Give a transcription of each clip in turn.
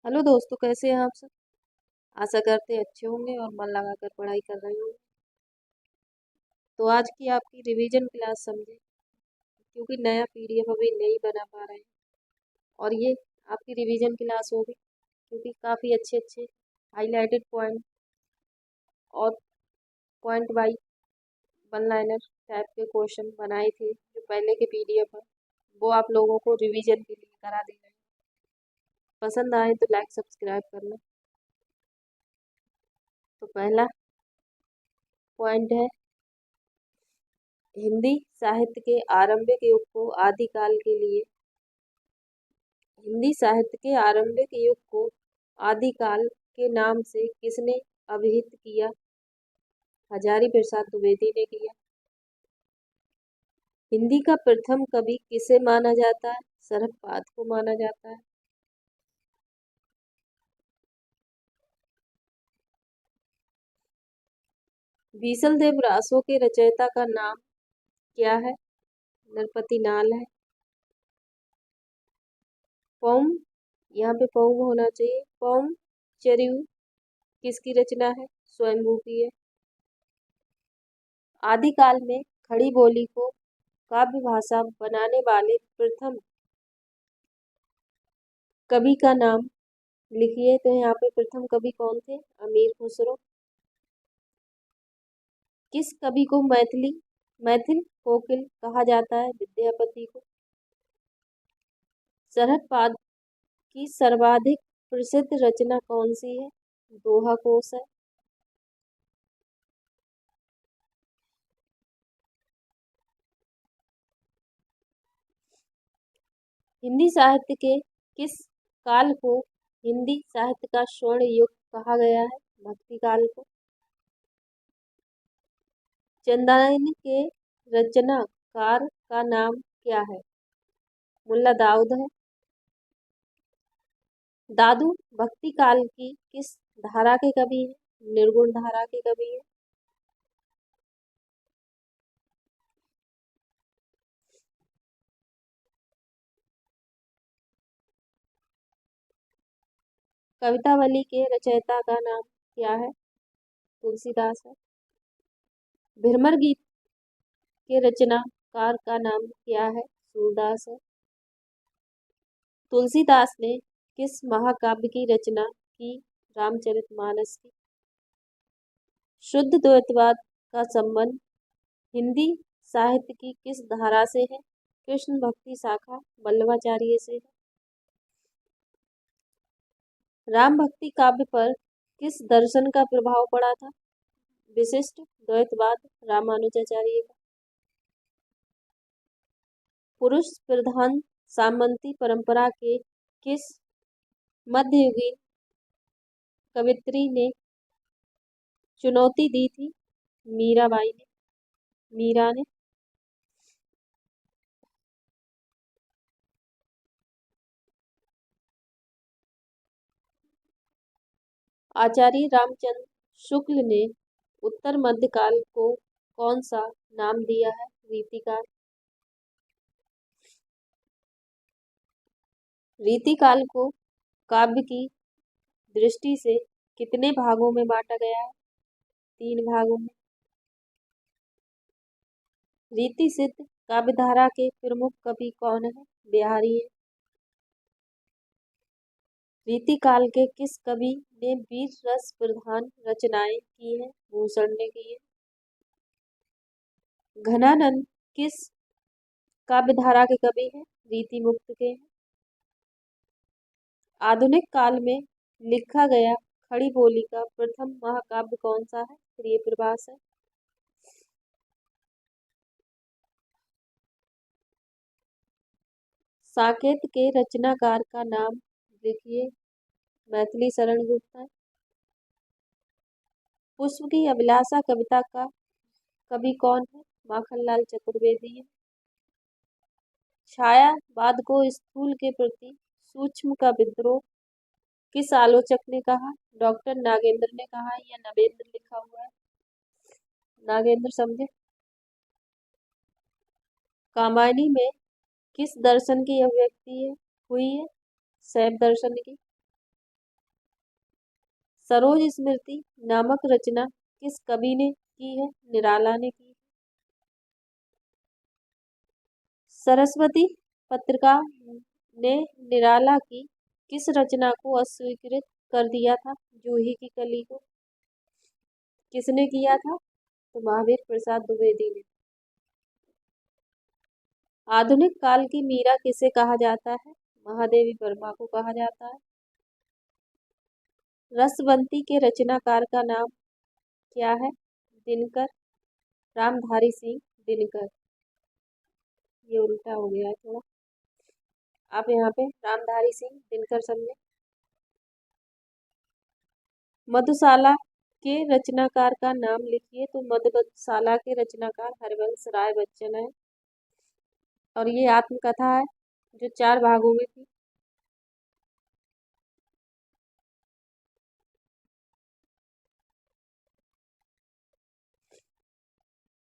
Hello दोस्तों, कैसे हैं आप सब। आशा करते हैं अच्छे होंगे और मन लगाकर पढ़ाई कर रहे होंगे। तो आज की आपकी रिवीजन क्लास समझे, क्योंकि नया पीडीएफ अभी नहीं बना पा रहे हैं। और ये आपकी रिवीजन क्लास होगी, क्योंकि काफ़ी अच्छे अच्छे हाईलाइटेड पॉइंट और point wise one liner type के क्वेश्चन बनाए थे जो पहले के पीडीएफ है, वो आप लोगों को रिवीजन के लिए करा दे रहे हैं। पसंद आए तो लाइक सब्सक्राइब करना। तो पहला पॉइंट है, हिंदी साहित्य के आरंभिक युग को आदिकाल के लिए हिंदी साहित्य के आरंभिक युग को आदिकाल के नाम से किसने अभिहित किया? हजारी प्रसाद द्विवेदी ने किया। हिंदी का प्रथम कवि किसे माना जाता है? शरभपाद को माना जाता है। बीसल देव रासो के रचयिता का नाम क्या है? नरपति नाल है। पौम, यहाँ पे पौम होना चाहिए। पौम चरियु किसकी रचना है? स्वयंभू की है। आदिकाल में खड़ी बोली को काव्य भाषा बनाने वाले प्रथम कवि का नाम लिखिए। तो यहाँ पे प्रथम कवि कौन थे? अमीर खुसरो। किस कवि को मैथिल कोकिल कहा जाता है? विद्यापति को। शरभपाद की सर्वाधिक प्रसिद्ध रचना कौन सी है? दोहा कोश है। हिंदी साहित्य के किस काल को हिंदी साहित्य का स्वर्ण युग कहा गया है? भक्ति काल को। चंदायन के रचनाकार का नाम क्या है? मुल्ला दाऊद है। दादू भक्ति काल की किस धारा के कवि हैं? निर्गुण धारा के कवि हैं। कवितावली के रचयिता का नाम क्या है? तुलसीदास है। भ्रमर गीत के रचनाकार का नाम क्या है? सूरदास है। तुलसीदास ने किस महाकाव्य की रचना की? रामचरितमानस की। शुद्ध द्वैतवाद का संबंध हिंदी साहित्य की किस धारा से है? कृष्ण भक्ति शाखा वल्लभाचार्य से है। राम भक्ति काव्य पर किस दर्शन का प्रभाव पड़ा था? विशिष्ट द्वैतवाद रामानुजाचार्य का। पुरुष प्रधान सामंती परंपरा के किस मध्ययुगीन कवियत्री ने चुनौती दी थी? मीरा ने। आचार्य रामचंद्र शुक्ल ने उत्तर मध्यकाल को कौन सा नाम दिया है? रीतिकाल। रीतिकाल को काव्य की दृष्टि से कितने भागों में बांटा गया है? 3 भागों में। रीति सिद्ध काव्यधारा के प्रमुख कवि कौन है? बिहारी है। रीतिकाल के किस कवि ने वीर रस प्रधान रचनाएं की हैं? भूषण ने की है। घनानंद किस काव्यधारा के कवि हैं? रीति मुक्त के हैं। आधुनिक काल में लिखा गया खड़ी बोली का प्रथम महाकाव्य कौन सा है? प्रिय प्रवास है। साकेत के रचनाकार का नाम लिखिए। मैथिली शरण गुप्त है। पुष्प की अभिलाषा कविता का कवि कौन है? माखनलाल चतुर्वेदी है। छायावाद को स्थूल के प्रति सूक्ष्म का विद्रोह किस आलोचक ने कहा? डॉक्टर नागेंद्र ने कहा है या नवेंद्र लिखा हुआ है? नागेंद्र समझे। कामायनी में किस दर्शन की अभिव्यक्ति हुई है? शैव दर्शन की। सरोज स्मृति नामक रचना किस कवि ने की है? निराला ने की। सरस्वती पत्रिका ने निराला की किस रचना को अस्वीकृत कर दिया था? जूही की कली को। किसने किया था? तो महावीर प्रसाद द्विवेदी ने। आधुनिक काल की मीरा किसे कहा जाता है? महादेवी वर्मा को कहा जाता है। रसवंती के रचनाकार का नाम क्या है? दिनकर, रामधारी सिंह दिनकर। ये उल्टा हो गया है थोड़ा, आप यहाँ पे रामधारी सिंह दिनकर समझे। मधुशाला के रचनाकार का नाम लिखिए। तो मधुशाला के रचनाकार हरिवंश राय बच्चन है और ये आत्मकथा है जो 4 भागों में थी।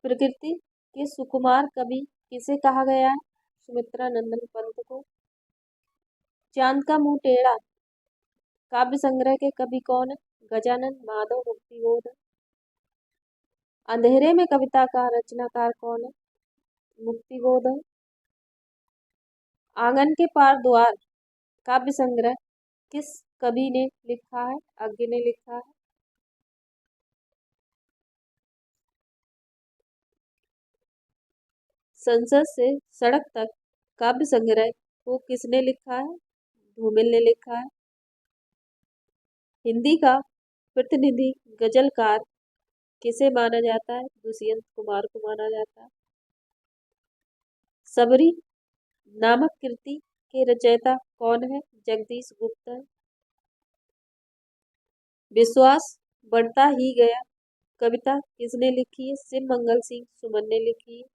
प्रकृति के सुकुमार कवि किसे कहा गया है? सुमित्रा नंदन पंत को। चांद का मुंह टेढ़ा काव्य संग्रह के कवि कौन है? गजानन माधव मुक्तिबोध। अंधेरे में कविता का रचनाकार कौन है? मुक्तिबोध है। आंगन के पार द्वार काव्य संग्रह किस कवि ने लिखा है? अज्ञ ने लिखा है। संसद से सड़क तक काव्य संग्रह को किसने लिखा है? धूमिल ने लिखा है। हिंदी का प्रतिनिधि गजलकार किसे माना जाता है? दुष्यंत कुमार को माना जाता है। सबरी नामक कृति के रचयिता कौन है? जगदीश गुप्त है। विश्वास बढ़ता ही गया कविता किसने लिखी है? शिव मंगल सिंह सुमन ने लिखी है।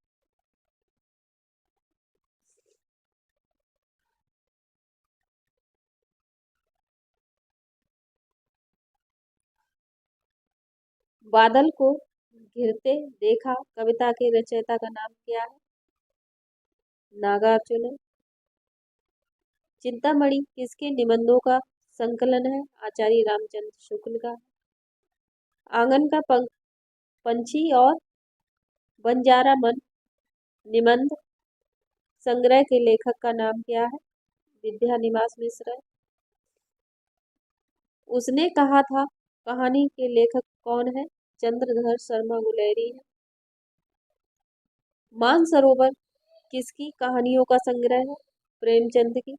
बादल को घिरते देखा कविता के रचयिता का नाम क्या है? नागार्जुन है। चिंतामणि किसके निबंधों का संकलन है? आचार्य रामचंद्र शुक्ल का। आंगन का पंछी और बंजारा मन निबंध संग्रह के लेखक का नाम क्या है? विद्यानिवास मिश्र है। उसने कहा था कहानी के लेखक कौन है? चंद्रधर शर्मा गुलेरी है। मानसरोवर किसकी कहानियों का संग्रह है? प्रेमचंद की।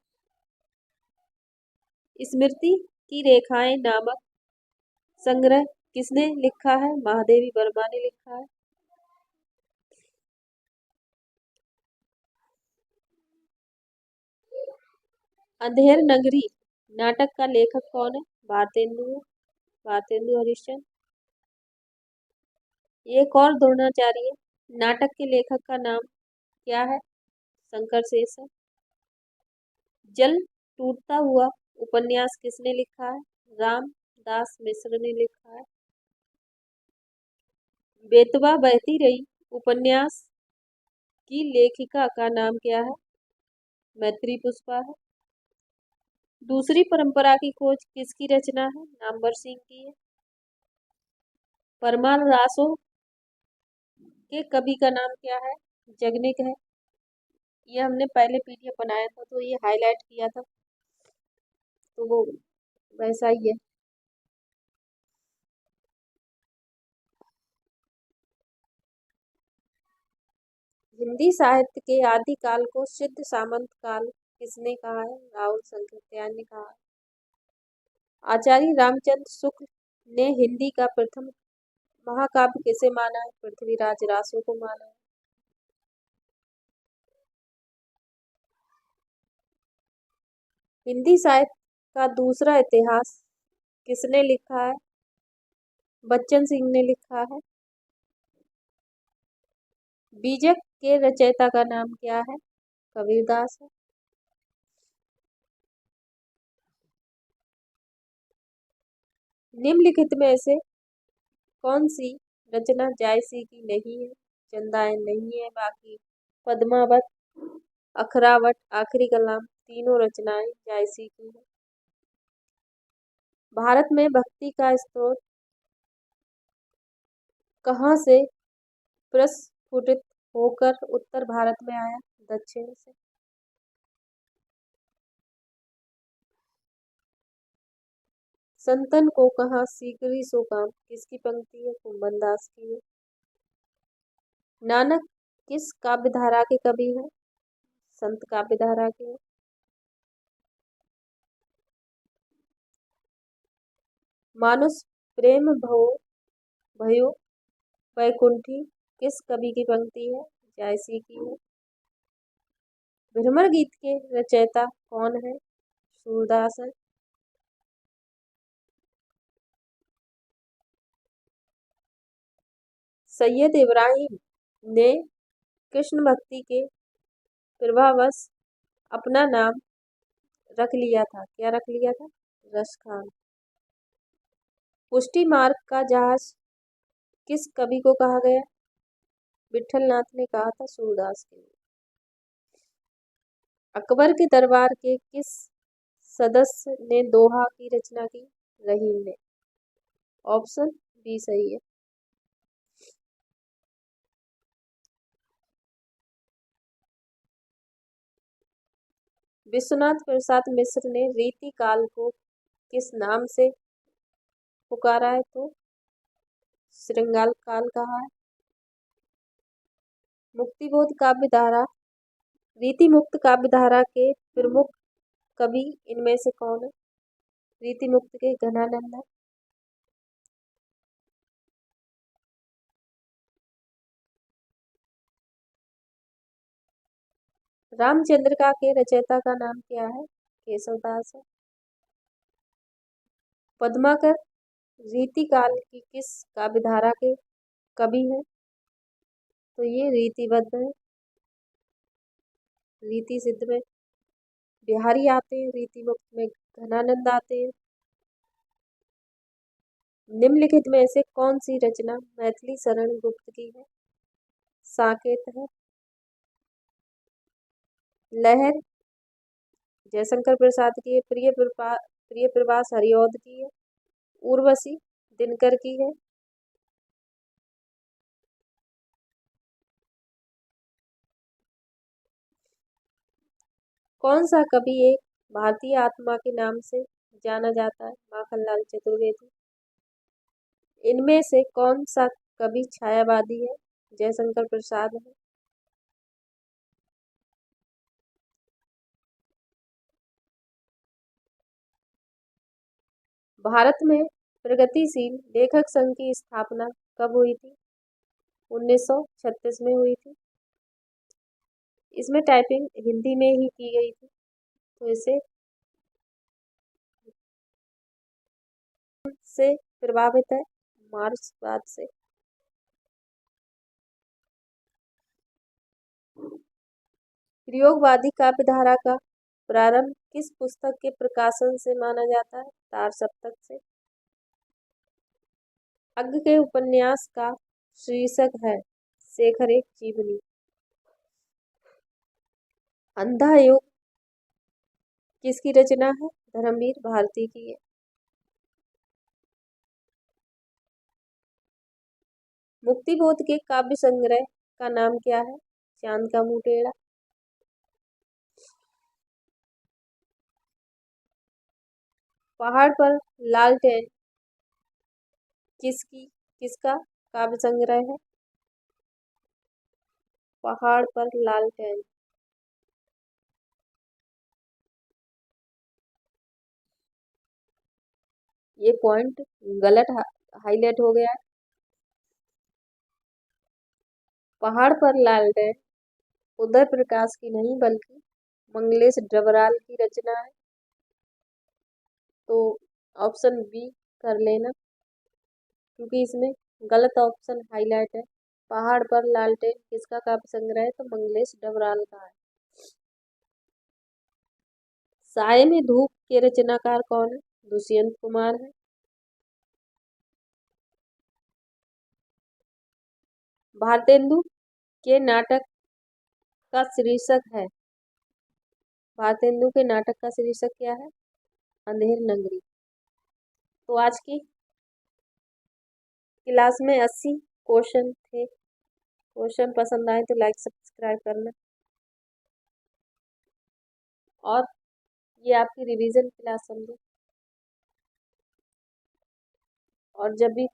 स्मृति की रेखाएं नामक संग्रह किसने लिखा है? महादेवी वर्मा ने लिखा है। अंधेर नगरी नाटक का लेखक कौन है? भारतेंदु हरिश्चंद्र। एक और द्रोणाचार्य नाटक के लेखक का नाम क्या है? शंकर शेष है। जल टूटता हुआ उपन्यास किसने लिखा है? रामदास मिश्र ने लिखा है। बेतवा बहती रही उपन्यास की लेखिका का नाम क्या है? मैत्री पुष्पा है। दूसरी परंपरा की खोज किसकी रचना है? नामवर सिंह की है। परमार रासो के कवि का नाम क्या है? जगनिक है। ये हमने पहले पीडीएफ बनाया था तो ये हाईलाइट किया था तो वो वैसा ही है। हिंदी साहित्य के आदिकाल को सिद्ध सामंत काल किसने कहा है? राहुल शंकरत्यायन ने कहा है। आचार्य रामचंद्र शुक्ल ने हिंदी का प्रथम महाकाव्य किसे माना है? पृथ्वीराज रासो को माना है। हिंदी साहित्य का दूसरा इतिहास किसने लिखा है? बच्चन सिंह ने लिखा है। बीजक के रचयिता का नाम क्या है? कबीरदास है। निम्नलिखित में से कौन सी रचना जायसी की नहीं है? चंदायन नहीं है। बाकी पद्मावत, अखरावट, आखिरी कलाम तीनों रचनाएं जायसी की है। भारत में भक्ति का स्रोत कहाँ से प्रस्फुटित होकर उत्तर भारत में आया? दक्षिण से। संतन को कहा सीकरी सो काम, किसकी पंक्ति है? कुंभन दास की है। नानक किस काव्य धारा के कवि हैं? संत काव्य धारा के। मानुष प्रेम भव भयो वैकुंठी किस कवि की पंक्ति है? जायसी की है। भ्रमर गीत के रचयिता कौन है? सूरदास है। सैयद इब्राहिम ने कृष्ण भक्ति के प्रभावश अपना नाम रख लिया था। क्या रख लिया था? रस खान। पुष्टि मार्ग का जहाज किस कवि को कहा गया? विठल नाथ ने कहा था सूरदास के लिए। अकबर के दरबार के किस सदस्य ने दोहा की रचना की? रहीम ने। ऑप्शन बी सही है। विश्वनाथ प्रसाद मिश्र ने रीति काल को किस नाम से पुकारा है? तो श्रृंगार काल कहा है। मुक्तिबोध काव्य धारा रीति मुक्त काव्य धारा के प्रमुख कवि इनमें से कौन है? रीति मुक्त के घनानंद है। रामचंद्रिका के रचयिता का नाम क्या है? केशवदास है। पद्माकर रीति काल की किस काव्य धारा के कवि हैं? तो ये रीतिबद्ध है। रीति सिद्ध में बिहारी आते हैं, रीति मुक्त में घनानंद आते हैं। निम्नलिखित में से कौन सी रचना मैथिली शरण गुप्त की है? साकेत है। लहर जयशंकर प्रसाद की है। प्रिय प्रवास हरिऔध की है। उर्वशी दिनकर की है। कौन सा कवि एक भारतीय आत्मा के नाम से जाना जाता है? माखनलाल चतुर्वेदी। इनमें से कौन सा कवि छायावादी है? जयशंकर प्रसाद है। भारत में प्रगतिशील लेखक संघ की स्थापना कब हुई थी? 1936 में हुई थी। इसमें टाइपिंग हिंदी में ही की गई थी, तो इसे से प्रभावित है मार्क्सवाद से। प्रयोगवादी काव्य धारा का प्रारंभ किस पुस्तक के प्रकाशन से माना जाता है? तार सप्तक से। अग्ग के उपन्यास का शीर्षक है शेखर एक जीवनी। अंधा युग किसकी रचना है? धर्मवीर भारती की है। मुक्तिबोध के काव्य संग्रह का नाम क्या है? चांद का मुंह टेढ़ा। पहाड़ पर लालटेन किसका काव्य संग्रह है? पहाड़ पर लालटेन। ये पॉइंट गलत हाईलाइट हो गया है। पहाड़ पर लालटेन उदय प्रकाश की नहीं बल्कि मंगलेश डबराल की रचना है। तो ऑप्शन बी कर लेना, क्योंकि इसमें गलत ऑप्शन हाईलाइट है। पहाड़ पर लालटेन किसका काव्य संग्रह है? तो मंगलेश डबराल का है। साये में धूप के रचनाकार कौन है? दुष्यंत कुमार है। भारतेंदु के नाटक का शीर्षक है। भारतेंदु के नाटक का शीर्षक क्या है? अंधेर नगरी। तो आज की क्लास में 80 क्वेश्चन थे। क्वेश्चन पसंद आए तो लाइक सब्सक्राइब करना। और ये आपकी रिवीजन क्लास समझो। और जब भी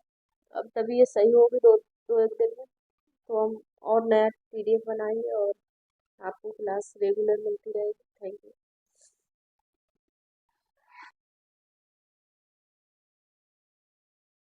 अब तभी ये सही होगी दो एक दिन में, तो हम और नया PDF बनाएंगे और आपको क्लास रेगुलर मिलती रहेगी। Thank you.